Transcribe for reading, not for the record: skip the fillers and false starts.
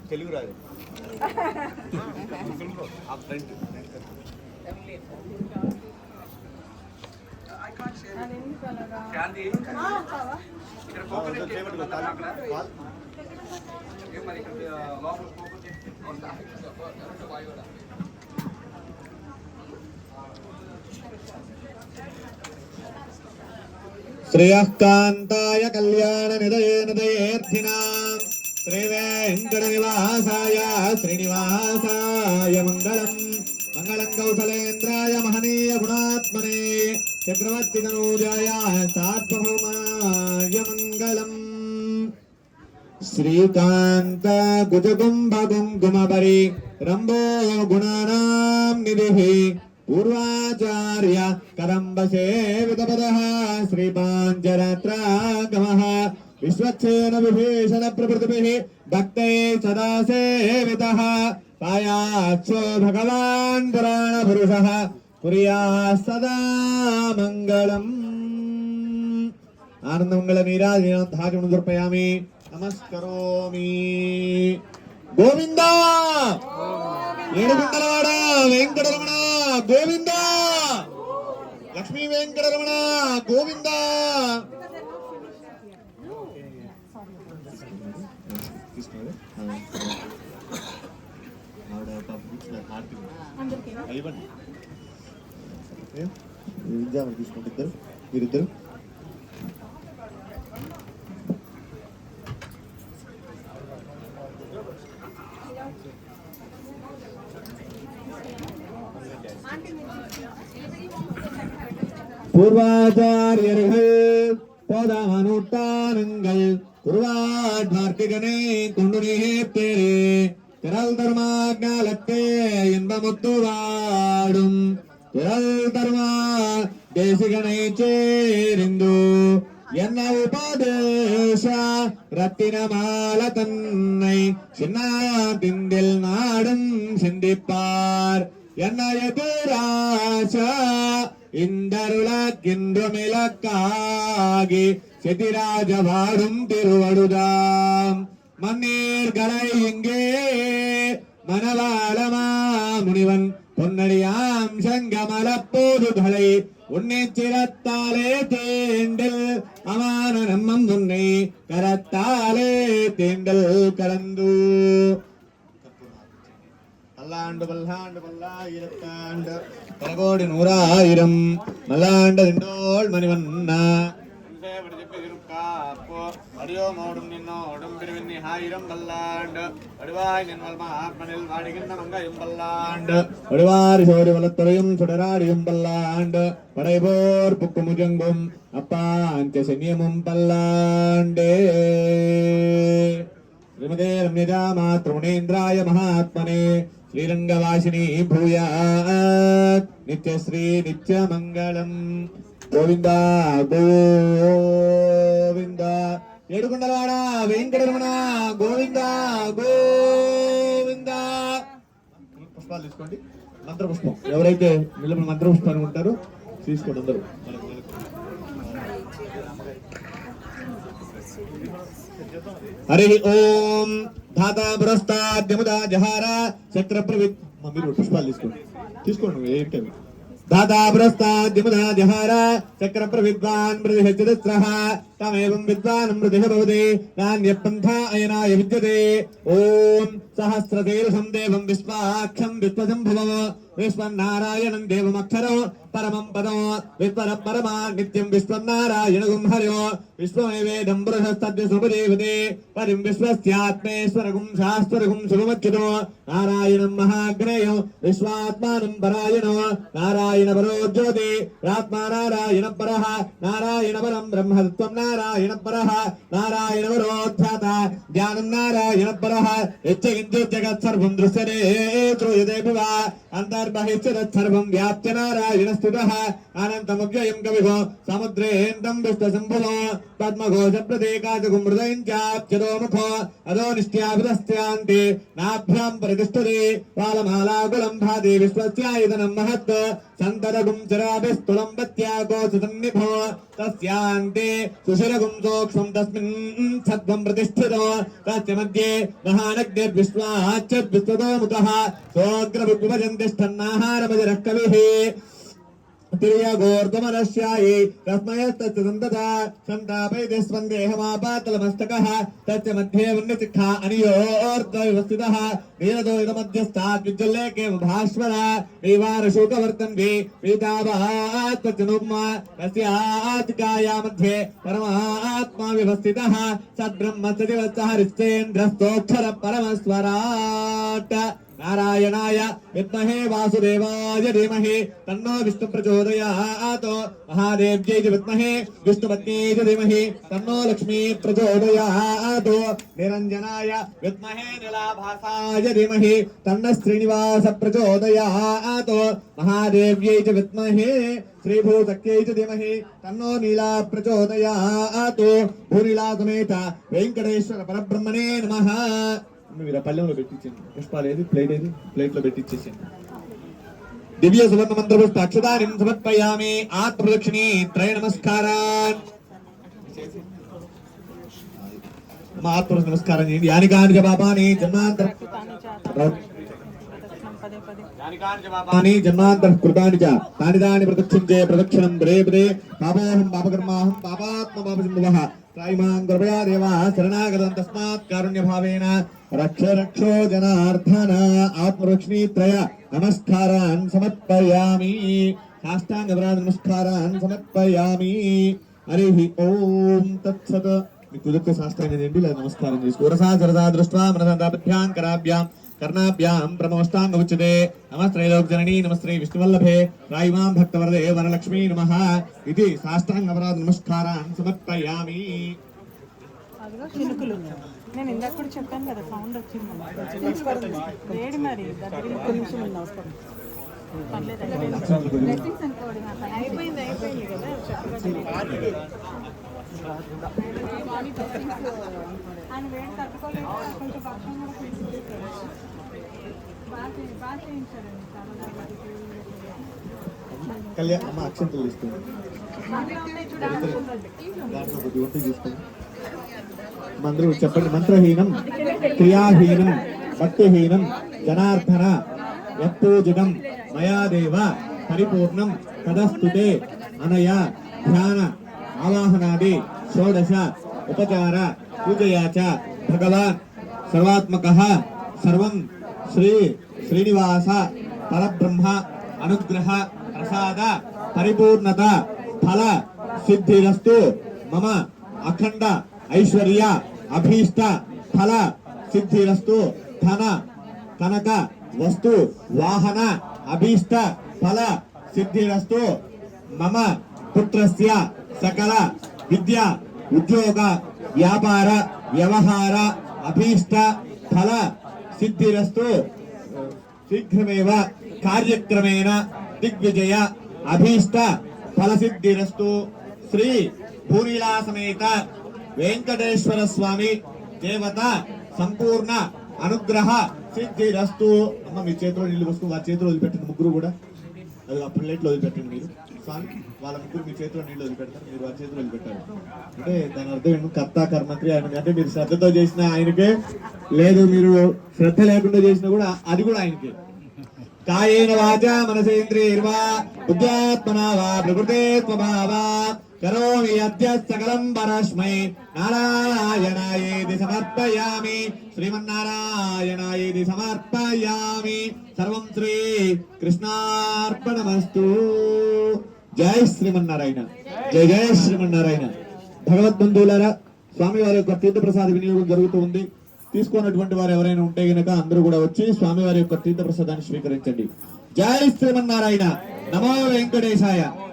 తెలుగు రాదు శ్రేయః కాంతాయ కళ్యాణ నిదయేర్ధినాం శ్రీ వెంకట నివాసాయ శ్రీనివాసాయ మంగళం మంగళం కౌశలేంద్రాయ మహనీయ గుణాత్మనే చక్రవర్తి తనూజాయ సార్వభౌమాయ మంగళం శ్రీకాంత కుజకుంభ కుంకుమపరి రంభో గుణానాం నిధిః పూర్వాచార్య కదంబసే వితపదః శ్రీపాంచరాత్రాగమః విశ్వచ్ఛేన విభీషణ ప్రభృతిభిః భక్తై సదా సేవితః పాయాత్సో భగవాన్ పురాణ పురుషః కుర్యాత్ సదా మంగళం ఆనందమంగళ నీరాజనం ధాజం సమర్పయామి నమస్కరోమి గోవింద ఏడుగుండలవాడ వెంకటరమణ గోవింద లక్ష్మీ వెంకటరమణ గోవింద తీసుకోండి ఇద్దరు మీరిద్దరు பூர்வாச்சாரியர்கள் போதானுட்டானங்கள் குருவாட்மார்த்திகனே கொண்டு நீத்தேரே திரள் தர்மாஞாலத்தே இன்பமுத்து வாடும் திரள் தர்மா தேசிகனை சேரிந்து என்ன உபதேச ரத்தினமால தன்னை சின்னாதிந்தில் நாடும் சிந்திப்பார் என்ன எதிராச இந்தருளக்கின்றுமிலக்காகி சிதிராஜவாடும் திருவடுதாம் மன்னீர்களை இங்கே மனவாளமா முனிவன் பொன்னடியாம் சங்கமலப்போதுகளை உன்னை சிரத்தாலே தேண்டல் அமான நம்மம் உன்னை கரத்தாலே தேண்டல் கலந்து பல்லாண்டு பல்லாண்டு பல்லாயிரத்தாண்டு பலகோடி நூறாயிரம் மல்லாண்டு திண்டோள் மணிவண்ணா அடியோமோடும் நின்னோடும் பிரிவின் ஆயிரம் பல்லாண்டு வடிவாய் நின்வல்மா ஆத்மனில் வாடுகின்ற மங்கையும் பல்லாண்டு வடிவாரி சோடி வளத்துறையும் சுடராடியும் பல்லாண்டு படைபோர் புக்குமுஜங்கும் அப்பாஞ்ச சென்னியமும் பல்லாண்டே ஸ்ரீமதே ரம்யஜா மாத்ருணேந்திராய மகாத்மனே శ్రీరంగవాసిని భూయాత్ నిత్యశ్రీ నిత్యమంగళం గోవింద గోవింద ఏడుకొండలవాడ వెంకటరమణ గోవింద గోవింద పుష్పాలు తీసుకోండి మంత్రపుష్పం ఎవరైతే నిలబడి మంత్రపుష్పాన్ని ఉంటారో తీసుకోండి అందరూ హరి ఓం ధాతా పురస్తాద్యముదా జహార చక్ర ప్రవిత్ మీరు పుష్పాలు తీసుకోండి ఏంటవి దాతా పురస్తాద్యముదా జహార చక్ర ప్రవిద్వాన్ మృదిః చతుస్రః తమేవం విద్వాన్ మృదిః భవతి నాన్యపంథా అయనాయ విద్యతే ఓం సహస్రశీర్షం దేవం విశ్వాక్షం విశ్వసంభవం విశ్వన్నారాయణం దేవమక్షరం పరమం పదం విశ్వర పరమా నిత్యం విశ్వన్నారాయణగుం హరిో విశ్వమేవేదం పురుషస్తద్విశ్వపదేవతే పరిం విశ్వస్యాత్మేశ్వరగుం శాస్త్రగుం శుభమచ్యుతో నారాయణం మహాగ్నేయం విశ్వాత్మానం పరాయణో నారాయణ పరో జ్యోతి ఆత్మా నారాయణ పరః నారాయణ పరం బ్రహ్మత్వం నారాయణ పరః నారాయణ పరోధ్యాత జ్ఞానం నారాయణ పరః యచ్చకించిత్ జగత్ సర్వం దృశ్యతే శ్రూయతే వా అంతర్బహిశ్చతత్ సర్వం వ్యాప్య నారాయణ స్థితః అనంతమవ్యయం కవిభో సముద్రేంతం విశ్వశంభువో పద్మఘోష ప్రతీకాచకుం హృదయం చాప్యదో ముఖో అదో నిష్ట్యాభిరస్త్యాంతి నాభ్యాం ప్రతిష్ఠతే పాలమాలాకులం భాతి విశ్వస్యాయతనం మహత్ సంతరగుం చరాభిస్తులం పత్యాగోచతన్నిభో తస్యాంతే సుశిరగుం సూక్ష్మం తస్మిన్ సత్వం ప్రతిష్ఠితో తస్య మధ్యే మహానగ్నిర్విశ్వాచ్ఛద్విస్తతోముఖః సోగ్రవిభజంతిష్టన్నాహారమజరః కవిః तिर्यगोर्ध्वमनश्यायि तस्मयस्तत्सन्तता सन्तापयति स्पन्देहमापातलमस्तकः तस्य मध्ये वन्यचिह्ना अनियोर्ध्वव्यवस्थितः नीरदो इदमध्यस्तात् विज्जल्लेके भास्वर वीवारशोकवर्तन्वे पीताभात्वचनुग्मा तस्यातिकाया मध्ये परमात्मा व्यवस्थितः सद्ब्रह्मस्यदिवत्सः हरिश्चेन्द्रस्तोऽक्षर परमस्वराट् नारायणाय विद्महे वासुदेवाय धीमहि तन्नो विष्णु प्रचोदयात् महादेव्यै च विद्महे विष्णुपत्न्यै च धीमहि तन्नो लक्ष्मी प्रचोदयात् निरञ्जनाय विद्महे नीलाभासाय धीमहि तन्नः श्रीनिवास प्रचोदयात् महादेव्यै च विद्महे श्रीभूतक्यै च धीमहि तन्नो नीला प्रचोदयात् भूनीला समेत वेंकटेश्वर परब्रह्मणे नमः మీరు పల్లెంలో పెట్టించండి పుష్పాలు ఏది ప్లేట్ ఏది ప్లేట్ లో పెట్టించేసింది దివ్య సువర్ణ మంత్రపుష్ప అక్షతానిం సమర్పయామి ఆత్మదక్షిణీ త్రయ నమస్కారాన్ ఆత్మ నమస్కారం చేయండి యానికాని పాపాని జన్మాంతర కృతాని చ తాని దాని ప్రదక్షించే ప్రదక్షిణం బ్రే బ్రే పాపోహం పాపకర్మాహం పాపాత్మ పాపసింధువః త్రైమాం కృపయా దేవా శరణాగతం తస్మాత్ కారుణ్య భావేన రక్ష రక్షో జనార్దన ఆత్మరక్షణీ త్రయ నమస్కారాన్ సమర్పయామి సాష్టాంగ నమస్కారాన్ సమర్పయామి హరి ఓం తత్సత్ మీకు కుదిరితే సాష్టాంగం చేయండి లేదా నమస్కారం చేసుకో రసా సరదా దృష్ట్వా మనసాభ్యాం కరాభ్యాం कर्णाभ्यां प्रमोष्टांग उच्यते नमस्त्रैलोक जननी नमस्ते विष्णुवल्लभे रायिमां भक्तवरदे वरलक्ष्मी नमः इति साष्टांग अपराध नमस्कारान् समर्पयामि అదిగో చిలుకలు నేను ఇందాక కూడా చెప్పాను కదా సౌండ్ వచ్చింది వేడి మరి దగ్గర ఒక్క నిమిషం నమస్కారం అయిపోయింది అయిపోయింది కదా ఆయన వేడి తట్టుకోలేదు కొంచెం పక్షం కూడా బాగా చేయించారండి కళ్యాణ్ అమ్మ అక్షంతలు ఇస్తుంది దాంట్లో కొద్ది ఒంటి తీసుకోండి మంత్రం చెప్పండి మంత్రహీనం క్రియాహీనం భక్తిహీనం జనార్దన యత్పూజితం మయాదేవ పరిపూర్ణం తదస్తుతే అనయ ధ్యాన ఆవాహనాది షోడశ ఉపచార పూజయా చ భగవాన్ సర్వాత్మకః సర్వం శ్రీ శ్రీనివాస పరబ్రహ్మ అనుగ్రహ ప్రసాద పరిపూర్ణత ఫల సిద్ధిరస్తు మమ అఖండ ఐశ్వర్య అభీష్ట ఫల సిద్ధిరస్తు ధన కనక వస్తు వాహన అభీష్ట ఫల సిద్ధిరస్తు మమ పుత్రస్య సకల విద్య ఉద్యోగ వ్యాపార వ్యవహార అభీష్ట ఫల సిద్ధిరస్తు శీఘ్రమేవ కార్యక్రమేణ దిగ్విజయ అభీష్ట ఫల సిద్ధిరస్తు శ్రీ భూనీలా సమేత వెంకటేశ్వర స్వామి దేవత సంపూర్ణ అనుగ్రహ సిద్ధిరస్తు అమ్మ మీ చేతిలో నీళ్ళు వస్తూ వారి చేతిలో వదిలిపెట్టండి ముగ్గురు కూడా అది ఆ ప్లేట్లో వదిలిపెట్టండి మీరు స్వామి వాళ్ళ ముగ్గురు మీ చేతిలో నీళ్ళు వదిలిపెడతారు మీరు వారి చేతిలో వదిలిపెట్టారు అంటే దాని అర్థం ఏంటి కర్త కర్మక్రియ ఆయన అంటే మీరు శ్రద్ధతో చేసిన ఆయనకే లేదు మీరు శ్రద్ధ లేకుండా చేసినా కూడా అది కూడా ఆయనకే కాయేన వాచా మనసేంద్రియైర్వా బుద్ధ్యాత్మనా వా ప్రకృతే స్వభావా కరోమి అద్య సకలం పరస్మై నారాయణాయేతి సమర్పయామి శ్రీమన్నారాయణాయేతి సమర్పయామి సర్వం శ్రీ కృష్ణార్పణమస్తు జై శ్రీమన్నారాయణ జై జై శ్రీమన్నారాయణ భగవద్బంధువులారా స్వామి వారి యొక్క తీర్థప్రసాద వినియోగం జరుగుతూ ఉంది తీసుకున్నటువంటి వారు ఎవరైనా ఉంటే గనక అందరూ కూడా వచ్చి స్వామి వారి యొక్క తీర్థప్రసాదాన్ని స్వీకరించండి జై శ్రీమన్నారాయణ నమో వెంకటేశాయ